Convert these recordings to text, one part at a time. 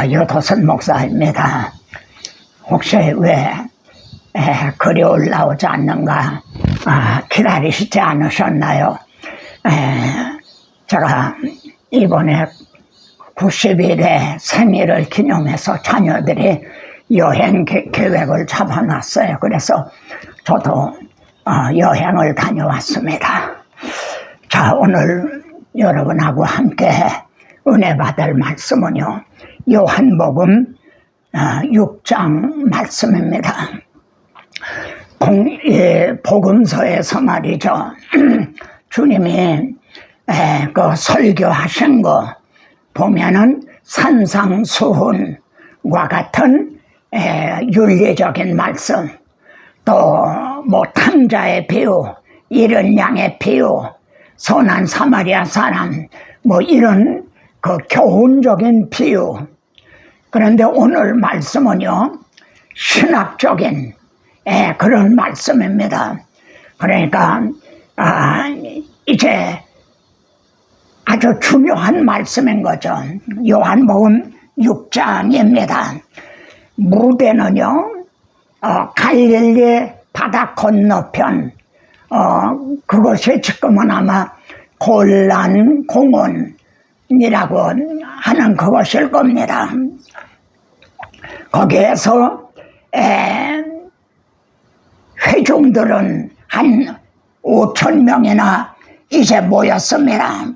여도선 목사입니다. 혹시 왜 글이 올라오지 않는가 기다리시지 않으셨나요? 제가 이번에 90일의 생일을 기념해서 자녀들이 여행 계획을 잡아놨어요. 그래서 저도 여행을 다녀왔습니다. 자, 오늘 여러분하고 함께 은혜 받을 말씀은요, 요한복음 6장 말씀입니다. 복음서에서 말이죠, 주님이 그 설교하신 거 보면은 산상수훈과 같은 윤리적인 말씀, 또 뭐 탕자의 비유, 이른 양의 비유, 선한 사마리아 사람, 뭐 이런 그 교훈적인 비유. 그런데 오늘 말씀은요, 신학적인 그런 말씀입니다. 그러니까 이제 아주 중요한 말씀인 거죠. 요한복음 6장입니다. 무대는요, 갈릴리 바다 건너편, 그것이 지금은 아마 골란 공원이라고 하는 그것일 겁니다. 거기에서 회중들은 한 5,000명이나 이제 모였습니다.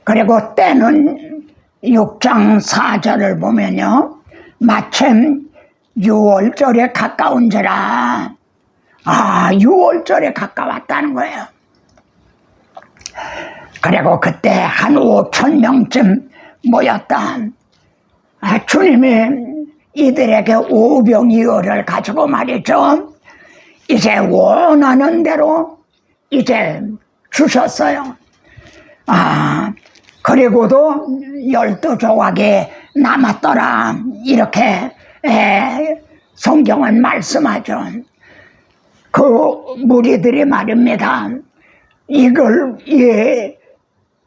그리고 때는 6장 4절을 보면요, 마침 6월절에 가까운지라, 6월절에 가까웠다는 거예요. 그리고 그때 한 5,000명쯤 모였다. 주님이 이들에게 오병이어를 가지고 말이죠, 이제 원하는 대로 이제 주셨어요. 그리고도 12조각이 남았더라, 이렇게 성경은 말씀하죠. 그 무리들이 말입니다, 이걸 이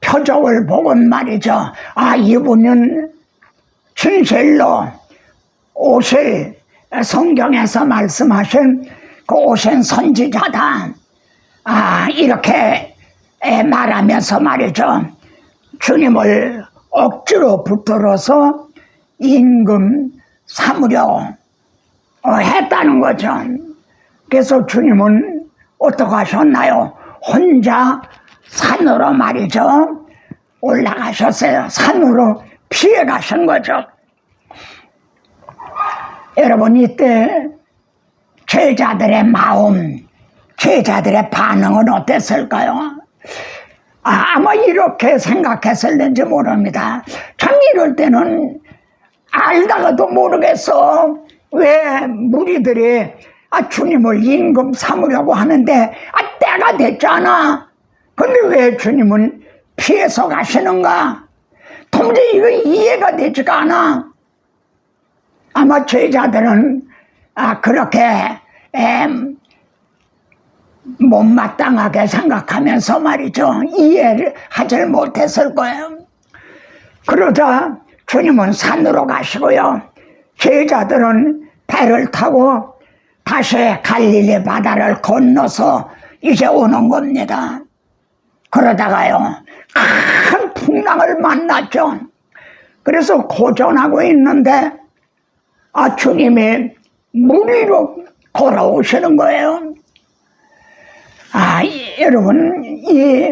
표적을 보고 말이죠, 이분은 진실로 오실, 성경에서 말씀하신 그 오신 선지자다, 이렇게 말하면서 말이죠, 주님을 억지로 붙들어서 임금 삼으려 했다는 거죠. 그래서 주님은 어떻게 하셨나요? 혼자 산으로 말이죠, 올라가셨어요. 산으로 피해 가신 거죠. 여러분, 이때 제자들의 마음, 제자들의 반응은 어땠을까요? 아마 이렇게 생각했을는지 모릅니다. 참 이럴 때는 알다가도 모르겠어, 왜 무리들이 주님을 임금 삼으려고 하는데 때가 됐잖아. 근데 왜 주님은 피해서 가시는가? 도무지 이거 이해가 되지가 않아. 아마 제자들은 그렇게 못마땅하게 생각하면서 말이죠, 이해를 하질 못했을 거예요. 그러자 주님은 산으로 가시고요, 제자들은 배를 타고 다시 갈릴리 바다를 건너서 이제 오는 겁니다. 그러다가요, 큰 풍랑을 만났죠. 그래서 고전하고 있는데 주님이 물 위로 걸어오시는 거예요. 여러분, 이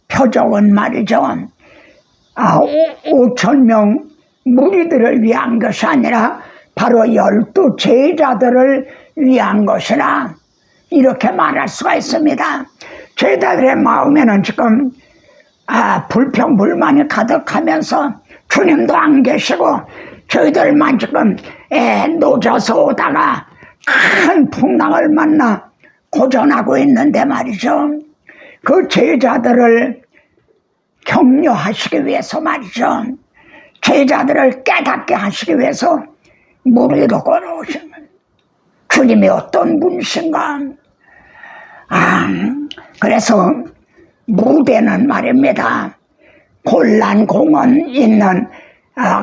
표적은 말이죠, 5,000명 무리들을 위한 것이 아니라 바로 12 제자들을 위한 것이라, 이렇게 말할 수가 있습니다. 제자들의 마음에는 지금 불평불만이 가득하면서 주님도 안 계시고 저희들만 지금 노져서 오다가 큰 풍랑을 만나 고전하고 있는데 말이죠, 그 제자들을 격려하시기 위해서 말이죠, 제자들을 깨닫게 하시기 위해서 물 위로 걸어오시는 주님이 어떤 분이신가. 그래서 무대는 말입니다, 골란 공원 있는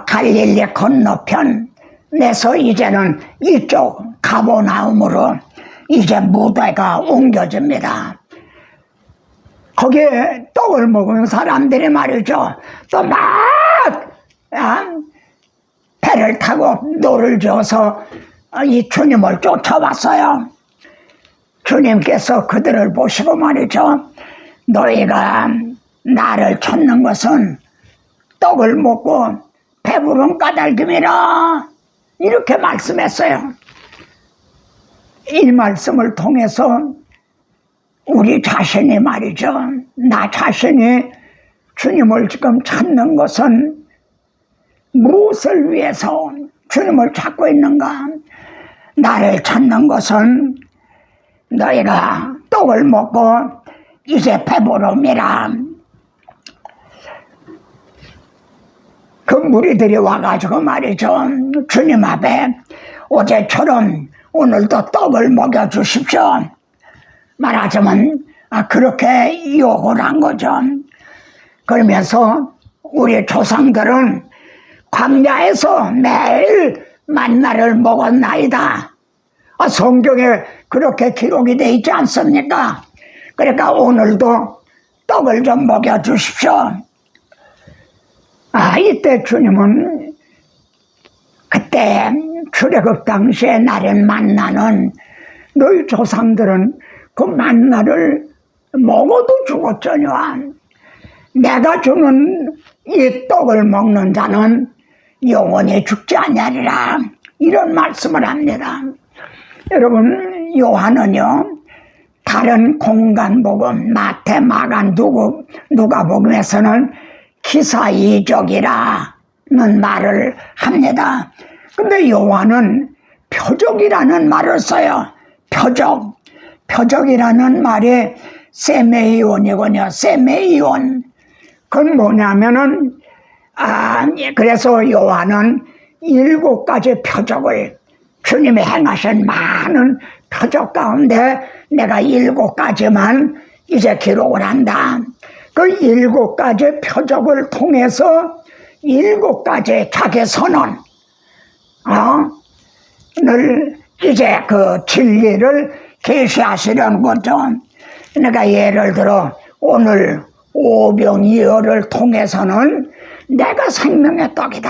갈릴리 건너편에서 이제는 이쪽 가버나움으로 이제 무대가 옮겨집니다. 거기에 떡을 먹은 사람들이 말이죠, 또 막 배를 타고 노를 저어서 이 주님을 쫓아왔어요. 주님께서 그들을 보시고 말이죠, 너희가 나를 찾는 것은 떡을 먹고 배부른 까닭임이라, 이렇게 말씀했어요. 이 말씀을 통해서 우리 자신이 말이죠, 나 자신이 주님을 지금 찾는 것은 무엇을 위해서 주님을 찾고 있는가? 나를 찾는 것은 너희가 떡을 먹고 이제 배부름이라. 그 무리들이 와가지고 말이죠, 주님 앞에 어제처럼 오늘도 떡을 먹여주십시오. 말하자면 그렇게 요구를 한 거죠. 그러면서 우리 조상들은 광야에서 매일 만나를 먹었나이다. 성경에 그렇게 기록이 돼 있지 않습니까? 그러니까 오늘도 떡을 좀 먹여주십시오. 이때 주님은 그때 출애굽 당시에 나른 만나는 너희 조상들은 그 만나를 먹어도 죽었잖냐. 내가 주는 이 떡을 먹는 자는 영원히 죽지 아니하리라, 이런 말씀을 합니다. 여러분, 요한은요 다른 공간복음 마태, 마가, 누가복음에서는 기사이적이라는 말을 합니다. 근데 요한은 표적이라는 말을 써요. 표적이라는 말이 세메이온이군요. 세메이온. 그건 뭐냐면은 그래서 요한은 7가지 표적을, 주님이 행하신 많은 표적 가운데 내가 7가지만 이제 기록을 한다. 그 7가지 표적을 통해서 7가지 자기 선언, 늘 이제 그 진리를 계시하시려는 거죠. 그러니까 예를 들어 오늘 오병이어를 통해서는 내가 생명의 떡이다,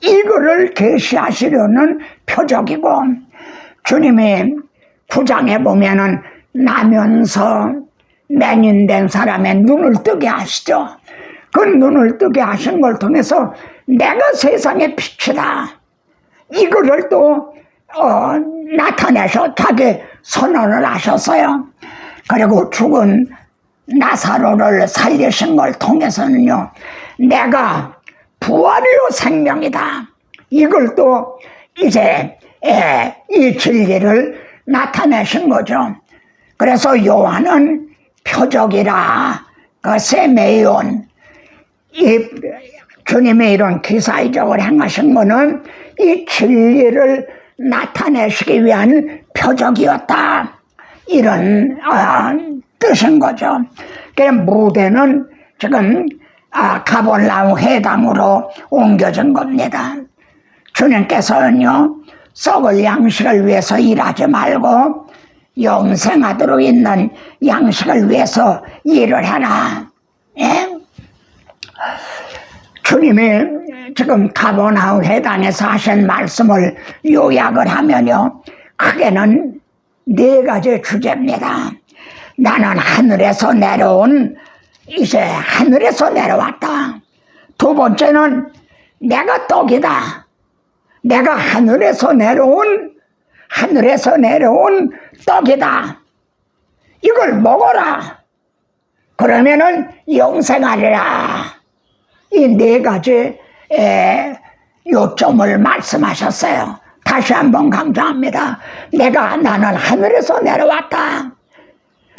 이거를 계시하시려는 표적이고, 주님이 9장에 보면은 나면서 맹인된 사람의 눈을 뜨게 하시죠. 그 눈을 뜨게 하신 걸 통해서 내가 세상의 빛이다, 이거를 또 나타내서 자기 선언을 하셨어요. 그리고 죽은 나사로를 살리신 걸 통해서는요, 내가 부활이요 생명이다, 이걸 또 이제 이 진리를 나타내신 거죠. 그래서 요한은 표적이라, 그 세메이온, 이 주님의 이런 기사이적을 행하신 거는 이 진리를 나타내시기 위한 표적이었다, 이런 뜻인 거죠. 그래서 무대는 지금 가버나움 회당으로 옮겨진 겁니다. 주님께서는요, 썩을 양식을 위해서 일하지 말고 영생하도록 있는 양식을 위해서 일을 해라. 예? 주님이 지금 가버나움 회당에서 하신 말씀을 요약을 하면요, 크게는 4가지 주제입니다. 나는 하늘에서 내려온, 이제 하늘에서 내려왔다. 2번째는 내가 떡이다. 내가 하늘에서 내려온 떡이다. 이걸 먹어라. 그러면은 영생하리라. 이 4가지 요점을 말씀하셨어요. 다시 한번 강조합니다. 나는 하늘에서 내려왔다.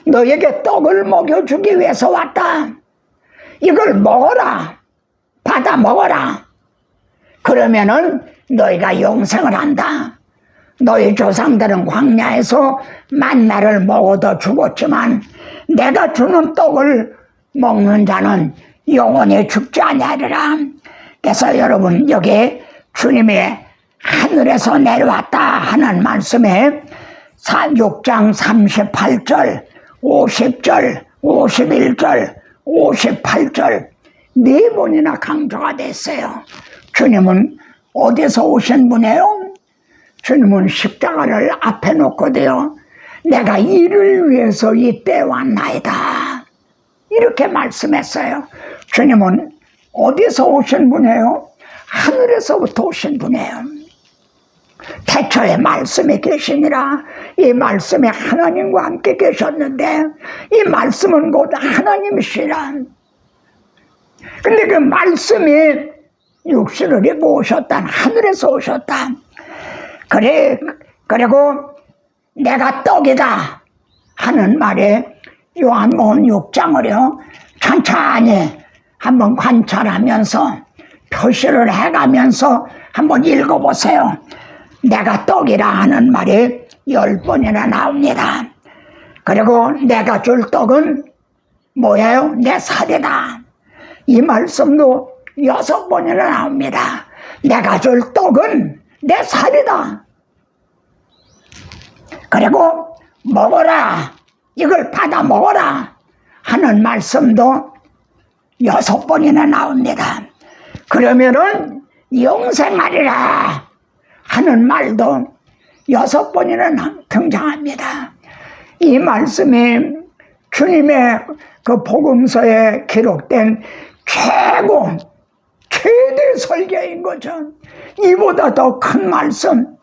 너에게 떡을 먹여주기 위해서 왔다. 이걸 먹어라. 받아 먹어라. 그러면은 너희가 영생을 한다. 너희 조상들은 광야에서 만나를 먹어도 죽었지만 내가 주는 떡을 먹는 자는 영원히 죽지 아니하리라. 그래서 여러분 여기 주님이 하늘에서 내려왔다 하는 말씀에 6장 38절, 50절, 51절, 58절 네 번이나 강조가 됐어요. 주님은 어디서 오신 분이에요? 주님은 십자가를 앞에 놓고도요, 내가 이를 위해서 이때 왔나이다 이렇게 말씀했어요. 주님은 어디서 오신 분이에요? 하늘에서부터 오신 분이에요. 태초에 말씀이 계시니라. 이 말씀이 하나님과 함께 계셨는데 이 말씀은 곧 하나님이시라. 근데 그 말씀이 육신을 입고 오셨다, 하늘에서 오셨다. 그리고 내가 떡이다 하는 말에 요한복음 6장을요 천천히 한번 관찰하면서 표시를 해가면서 한번 읽어보세요. 내가 떡이라 하는 말이 10번이나 나옵니다. 그리고 내가 줄 떡은 뭐예요? 내 살이다. 이 말씀도 6번이나 나옵니다. 내가 줄 떡은 내 살이다. 그리고 먹어라, 이걸 받아 먹어라 하는 말씀도 6번이나 나옵니다. 그러면은 영생하리라 하는 말도 6번이나 등장합니다. 이 말씀이 주님의 그 복음서에 기록된 최대 설교인 거죠. 이보다 더 큰 말씀,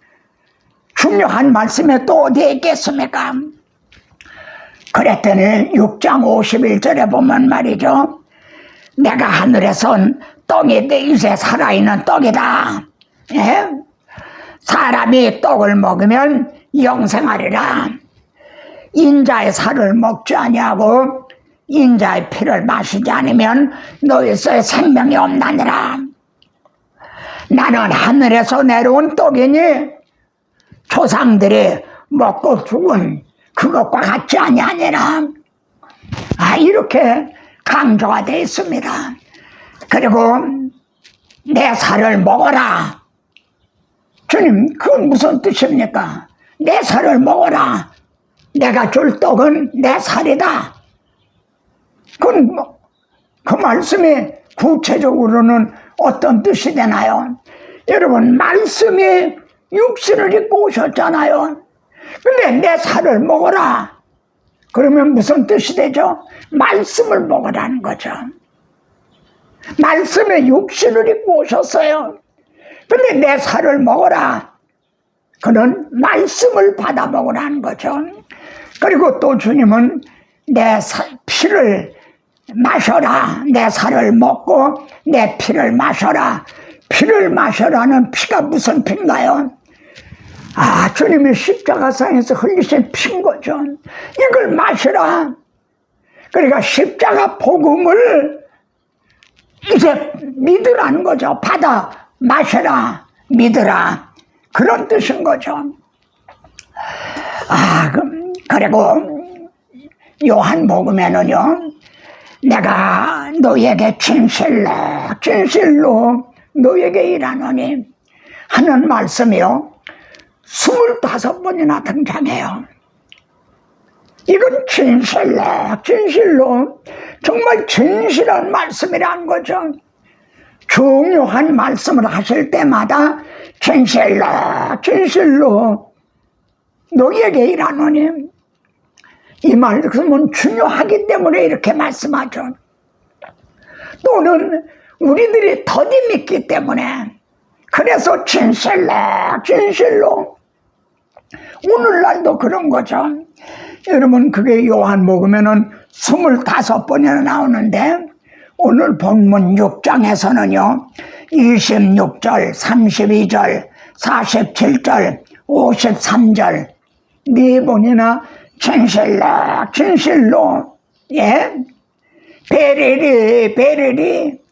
중요한 말씀이 또 어디에 있겠습니까? 그랬더니 6장 51절에 보면 말이죠, 내가 하늘에선 떡이 내 입에 살아있는 떡이다. 예? 사람이 떡을 먹으면 영생하리라. 인자의 살을 먹지 아니하고 인자의 피를 마시지 않으면 너희서의 생명이 없나니라. 나는 하늘에서 내려온 떡이니 조상들이 먹고 죽은 그것과 같지 아니하니라. 이렇게 강조가 되어 있습니다. 그리고 내 살을 먹어라. 주님, 그건 무슨 뜻입니까? 내 살을 먹어라. 내가 줄 떡은 내 살이다. 그건 그 말씀이 구체적으로는 어떤 뜻이 되나요? 여러분, 말씀이 육신을 입고 오셨잖아요. 근데 내 살을 먹어라. 그러면 무슨 뜻이 되죠? 말씀을 먹으라는 거죠. 말씀에 육신을 입고 오셨어요. 근데 내 살을 먹어라. 그는 말씀을 받아 먹으라는 거죠. 그리고 또 주님은 내 피를 마셔라. 내 살을 먹고 내 피를 마셔라. 피를 마셔라는 피가 무슨 피인가요? 주님이 십자가상에서 흘리신 피인 거죠. 이걸 마시라. 그러니까 십자가 복음을 이제 믿으라는 거죠. 받아 마셔라, 믿으라, 그런 뜻인 거죠. 그리고 요한복음에는요, 내가 너에게 진실로 너에게 일하노니 하는 말씀이요 25번이나 등장해요. 이건 진실로 정말 진실한 말씀이라는 거죠. 중요한 말씀을 하실 때마다 진실로 너희에게 일하노니, 이 말씀은 중요하기 때문에 이렇게 말씀하죠. 또는 우리들이 더디 믿기 때문에, 그래서 진실로 오늘날도 그런 거죠. 여러분, 그게 요한복음에는 25번이나 나오는데 오늘 본문 6장에서는요 26절, 32절, 47절, 53절 네 번이나 진실로 예? 베리리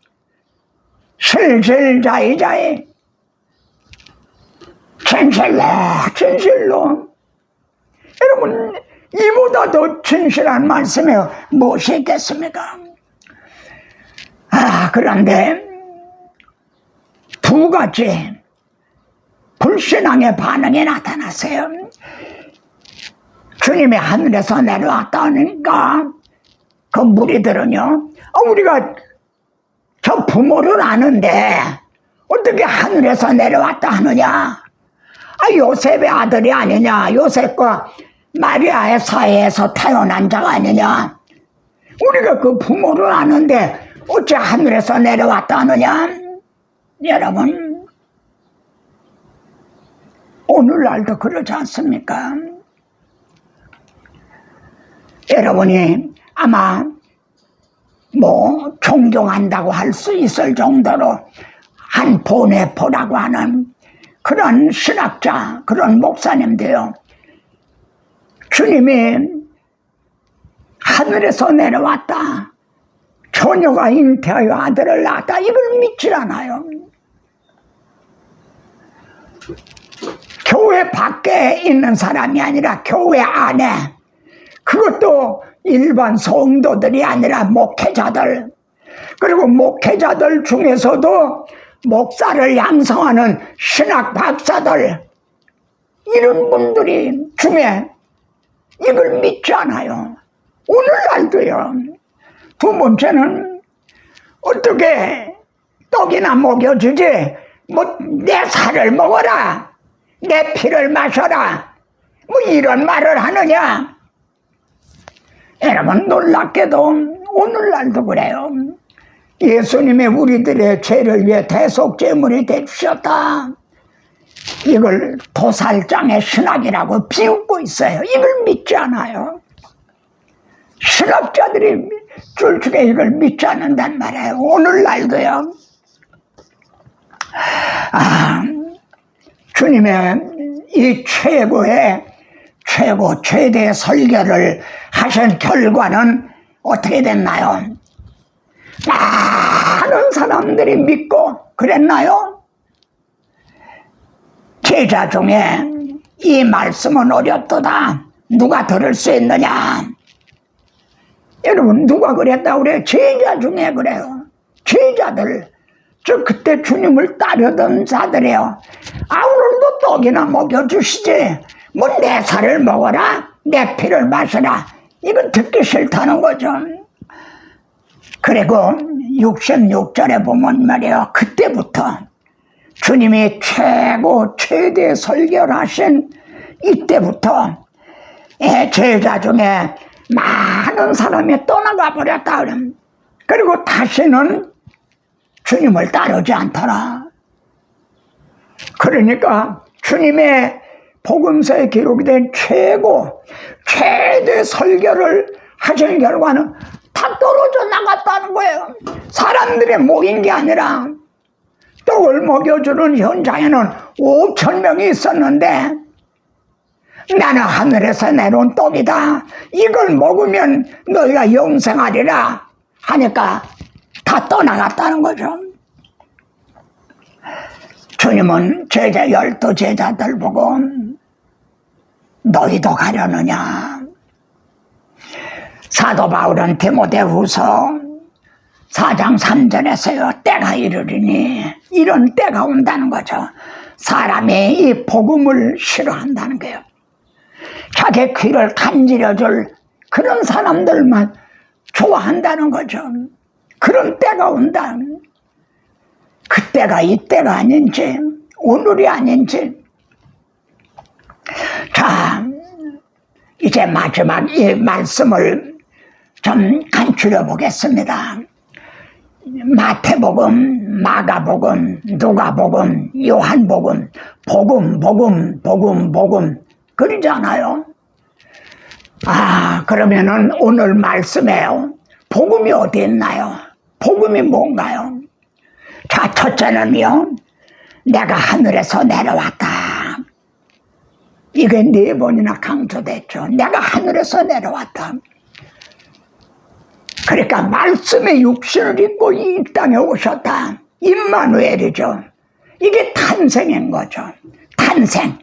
실실자이자이 진실로 여러분, 이보다 더 진실한 말씀이 무엇이 있겠습니까? 그런데 두 가지 불신앙의 반응이 나타났어요. 주님이 하늘에서 내려왔다니까 그 무리들은요, 우리가 저 부모를 아는데 어떻게 하늘에서 내려왔다 하느냐? 요셉의 아들이 아니냐? 요셉과 마리아의 사이에서 태어난 자가 아니냐? 우리가 그 부모를 아는데 어째 하늘에서 내려왔다 하느냐? 여러분, 오늘날도 그러지 않습니까? 여러분이 아마 존경한다고 할 수 있을 정도로 한 보네포라고 하는 그런 신학자, 그런 목사님도요, 주님이 하늘에서 내려왔다, 처녀가 잉태하여 아들을 낳았다, 이걸 믿질 않아요. 교회 밖에 있는 사람이 아니라 교회 안에, 그것도 일반 성도들이 아니라 목회자들, 그리고 목회자들 중에서도 목사를 양성하는 신학 박사들, 이런 분들이 중에 이걸 믿지 않아요. 오늘날도요. 두 번째는 어떻게 떡이나 먹여주지, 내 살을 먹어라, 내 피를 마셔라, 이런 말을 하느냐? 여러분, 놀랍게도 오늘날도 그래요. 예수님이 우리들의 죄를 위해 대속제물이 되주셨다, 이걸 도살장의 신학이라고 비웃고 있어요. 이걸 믿지 않아요. 신학자들이 줄줄이 이걸 믿지 않는단 말이에요. 오늘날도요. 주님의 이 최대 설교를 하신 결과는 어떻게 됐나요? 많은 사람들이 믿고 그랬나요? 제자 중에 이 말씀은 어렵도다, 누가 들을 수 있느냐? 여러분, 누가 그랬다고 그래요? 제자 중에 그래요. 제자들, 그때 주님을 따르던 자들이에요. 오늘도 떡이나 먹여주시지, 내 살을 먹어라, 내 피를 마셔라, 이건 듣기 싫다는 거죠. 그리고 66절에 보면 말이에요, 그때부터 주님이 최대 설교를 하신 이때부터 제자 중에 많은 사람이 떠나가 버렸다. 그리고 다시는 주님을 따르지 않더라. 그러니까 주님의 복음서에 기록이 된 최대 설교를 하신 결과는 다 떨어져 나갔다는 거예요. 사람들이 모인 게 아니라 떡을 먹여주는 현장에는 5,000명이 있었는데, 나는 하늘에서 내려온 떡이다, 이걸 먹으면 너희가 영생하리라 하니까 다 떠나갔다는 거죠. 주님은 12 제자들 보고 너희도 가려느냐? 사도 바울은 디모데후서 4장 3절에서요, 때가 이르리니, 이런 때가 온다는 거죠. 사람이 이 복음을 싫어한다는 거예요. 자기 귀를 간지러줄 그런 사람들만 좋아한다는 거죠. 그런 때가 온다. 그때가 이때가 아닌지, 오늘이 아닌지. 자, 이제 마지막 이 말씀을 좀 간추려 보겠습니다. 마태복음, 마가복음, 누가복음, 요한복음, 복음 그러잖아요. 그러면은 오늘 말씀에요, 복음이 어디 있나요? 복음이 뭔가요? 자, 첫째는요, 내가 하늘에서 내려왔다. 이게 4번이나 강조됐죠. 내가 하늘에서 내려왔다. 그러니까 말씀의 육신을 입고 이 땅에 오셨다. 임마누엘이죠. 이게 탄생인 거죠. 탄생.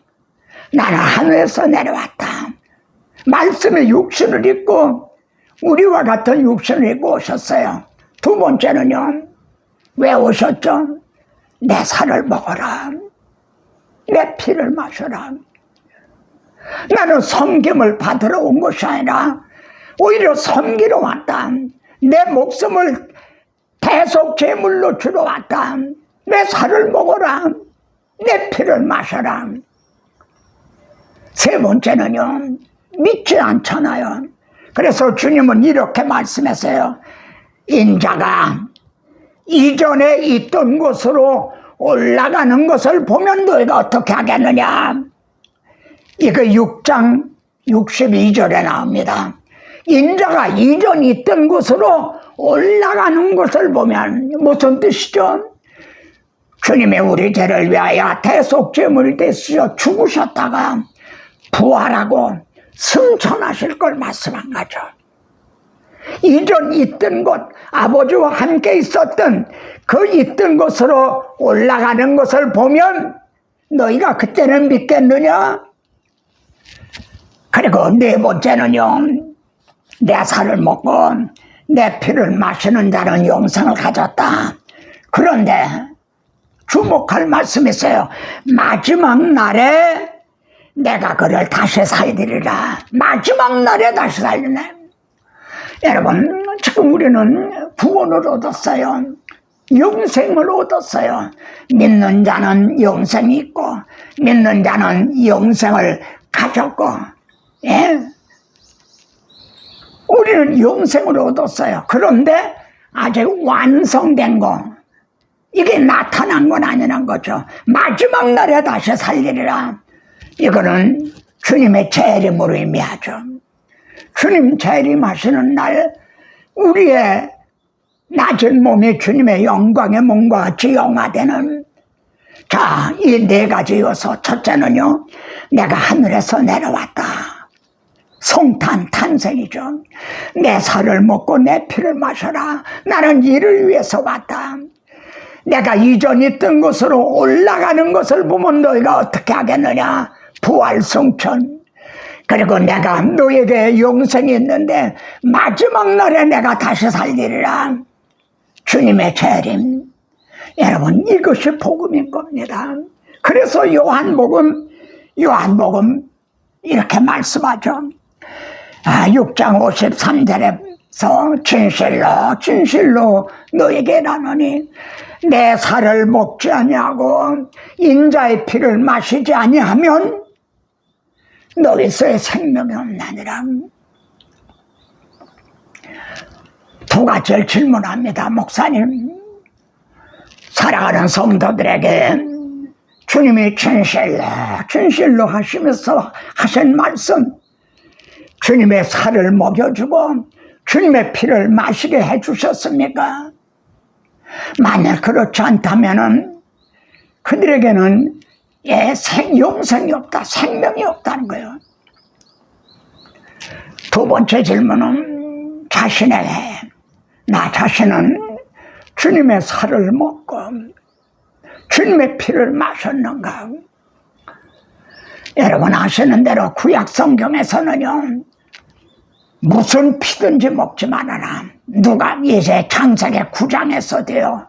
나는 하늘에서 내려왔다. 말씀의 육신을 입고 우리와 같은 육신을 입고 오셨어요. 두 번째는요, 왜 오셨죠? 내 살을 먹어라. 내 피를 마셔라. 나는 섬김을 받으러 온 것이 아니라 오히려 섬기러 왔다. 내 목숨을 대속 제물로 주러 왔다. 내 살을 먹어라. 내 피를 마셔라. 세 번째는요, 믿지 않잖아요. 그래서 주님은 이렇게 말씀했어요. 인자가 이전에 있던 곳으로 올라가는 것을 보면 너희가 어떻게 하겠느냐. 이거 6장 62절에 나옵니다. 인자가 이전 있던 곳으로 올라가는 것을 보면 무슨 뜻이죠? 주님이 우리 죄를 위하여 대속제물이 되시어 죽으셨다가 부활하고 승천하실 걸 말씀한 거죠. 이전 있던 곳, 아버지와 함께 있었던 그 있던 곳으로 올라가는 것을 보면 너희가 그때는 믿겠느냐? 그리고 네 번째는요, 내 살을 먹고 내 피를 마시는 자는 영생을 가졌다. 그런데 주목할 말씀이 있어요. 마지막 날에 내가 그를 다시 살리리라. 마지막 날에 다시 살리네. 여러분, 지금 우리는 구원을 얻었어요. 영생을 얻었어요. 믿는 자는 영생이 있고 믿는 자는 영생을 가졌고, 예? 우리는 영생을 얻었어요. 그런데 아직 완성된 거, 이게 나타난 건 아니란 거죠. 마지막 날에 다시 살리리라. 이거는 주님의 재림으로 의미하죠. 주님 재림하시는 날 우리의 낮은 몸이 주님의 영광의 몸과 같이 영화되는, 자, 이 네 가지 요소. 첫째는요, 내가 하늘에서 내려왔다. 성탄, 탄생이죠. 내 살을 먹고 내 피를 마셔라. 나는 이를 위해서 왔다. 내가 이전 있던 곳으로 올라가는 것을 보면 너희가 어떻게 하겠느냐. 부활 성천. 그리고 내가 너에게 영생이 있는데 마지막 날에 내가 다시 살리리라. 주님의 재림. 여러분, 이것이 복음인 겁니다. 그래서 요한복음 이렇게 말씀하죠. 6장 53절에서 진실로 너에게 이르노니 내 살을 먹지 아니하고 인자의 피를 마시지 아니하면 너희서의 생명이 없나니라. 두 가지를 질문합니다. 목사님, 사랑하는 성도들에게 주님이 진실로 하시면서 하신 말씀, 주님의 살을 먹여주고 주님의 피를 마시게 해주셨습니까? 만약 그렇지 않다면 그들에게는 영생이 없다, 생명이 없다는 거예요. 두 번째 질문은 나 자신은 주님의 살을 먹고 주님의 피를 마셨는가? 여러분 아시는 대로 구약 성경에서는요, 무슨 피든지 먹지 말아라. 누가 이제 창세기 9장에서도요,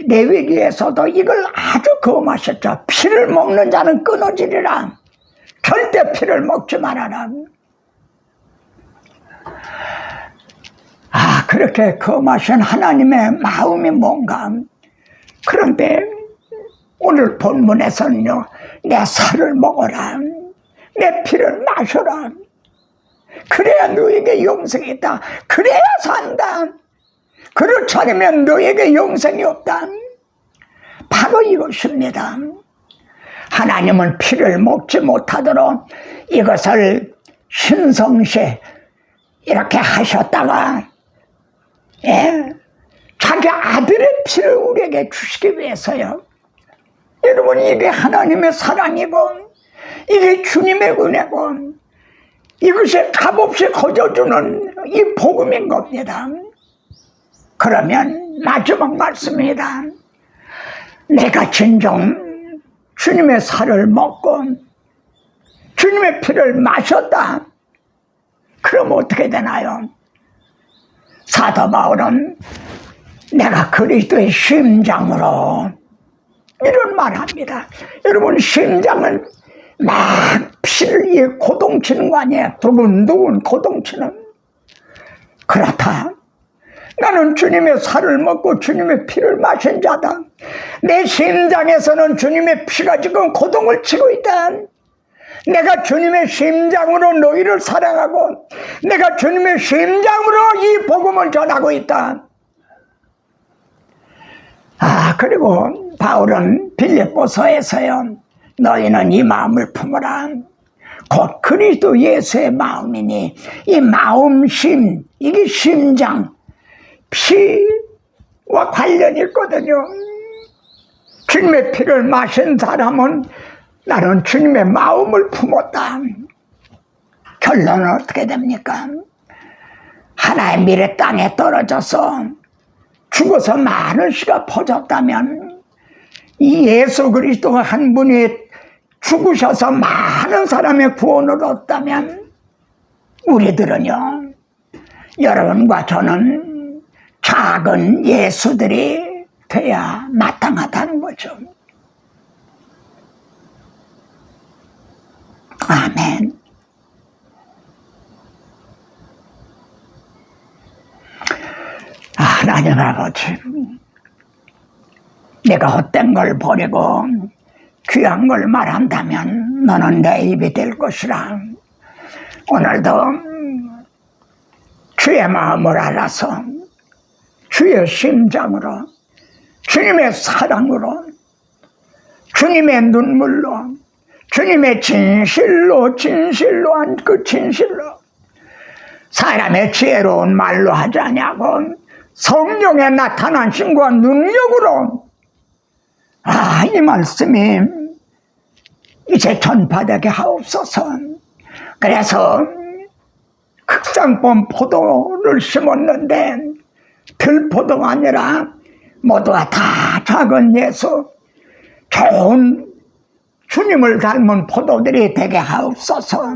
레위기에서도 이걸 아주 거하셨죠. 피를 먹는 자는 끊어지리라. 절대 피를 먹지 말아라. 그렇게 거하신 하나님의 마음이 뭔가. 그런데 오늘 본문에서는요, 내 살을 먹어라, 내 피를 마셔라. 그래야 너에게 영생이 있다. 그래야 산다. 그렇지 않으면 너에게 영생이 없다. 바로 이것입니다. 하나님은 피를 먹지 못하도록 이것을 신성시 이렇게 하셨다가, 자기 아들의 피를 우리에게 주시기 위해서요. 여러분, 이게 하나님의 사랑이고 이게 주님의 은혜고 이것이 값없이 거저주는 이 복음인 겁니다. 그러면 마지막 말씀입니다. 내가 진정 주님의 살을 먹고 주님의 피를 마셨다. 그럼 어떻게 되나요? 사도 바울은 내가 그리스도의 심장으로 이런 말합니다. 여러분, 심장은 막 피를 고동치는 거 아니에요? 두근두근 고동치는. 그렇다. 나는 주님의 살을 먹고 주님의 피를 마신 자다. 내 심장에서는 주님의 피가 지금 고동을 치고 있다. 내가 주님의 심장으로 너희를 사랑하고 내가 주님의 심장으로 이 복음을 전하고 있다. 그리고 바울은 빌립보서에서요, 너희는 이 마음을 품어라. 곧 그리스도 예수의 마음이니, 이 마음심, 이게 심장, 피와 관련이 있거든요. 주님의 피를 마신 사람은 나는 주님의 마음을 품었다. 결론은 어떻게 됩니까? 하나의 미래 땅에 떨어져서 죽어서 많은 씨가 퍼졌다면, 이 예수 그리스도가 한 분이 죽으셔서 많은 사람의 구원을 얻었다면, 우리들은요, 여러분과 저는 작은 예수들이 돼야 마땅하다는 거죠. 아멘. 하나님 아버지, 내가 헛된 걸 버리고 귀한 걸 말한다면 너는 내 입이 될 것이라. 오늘도 주의 마음을 알아서 주의 심장으로, 주님의 사랑으로, 주님의 눈물로, 주님의 진실로 한 그 진실로, 사람의 지혜로운 말로 하지 아니하고 성령의 나타난 신과 능력으로, 이 말씀이 이제 전파되게 하옵소서. 그래서 극장본 포도를 심었는데 들포도가 아니라 모두가 다 작은 예수, 좋은 주님을 닮은 포도들이 되게 하옵소서.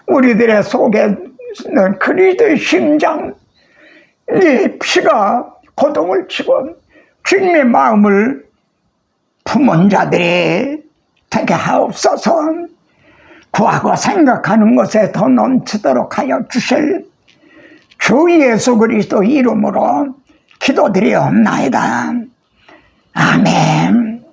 우리들의 속에는 그리스도의 심장, 이 피가 고동을 치고 주님의 마음을 품은 자들이 되게 하옵소서. 구하고 생각하는 것에 더 넘치도록 하여 주실 주 예수 그리스도 이름으로 기도드리옵나이다. 아멘.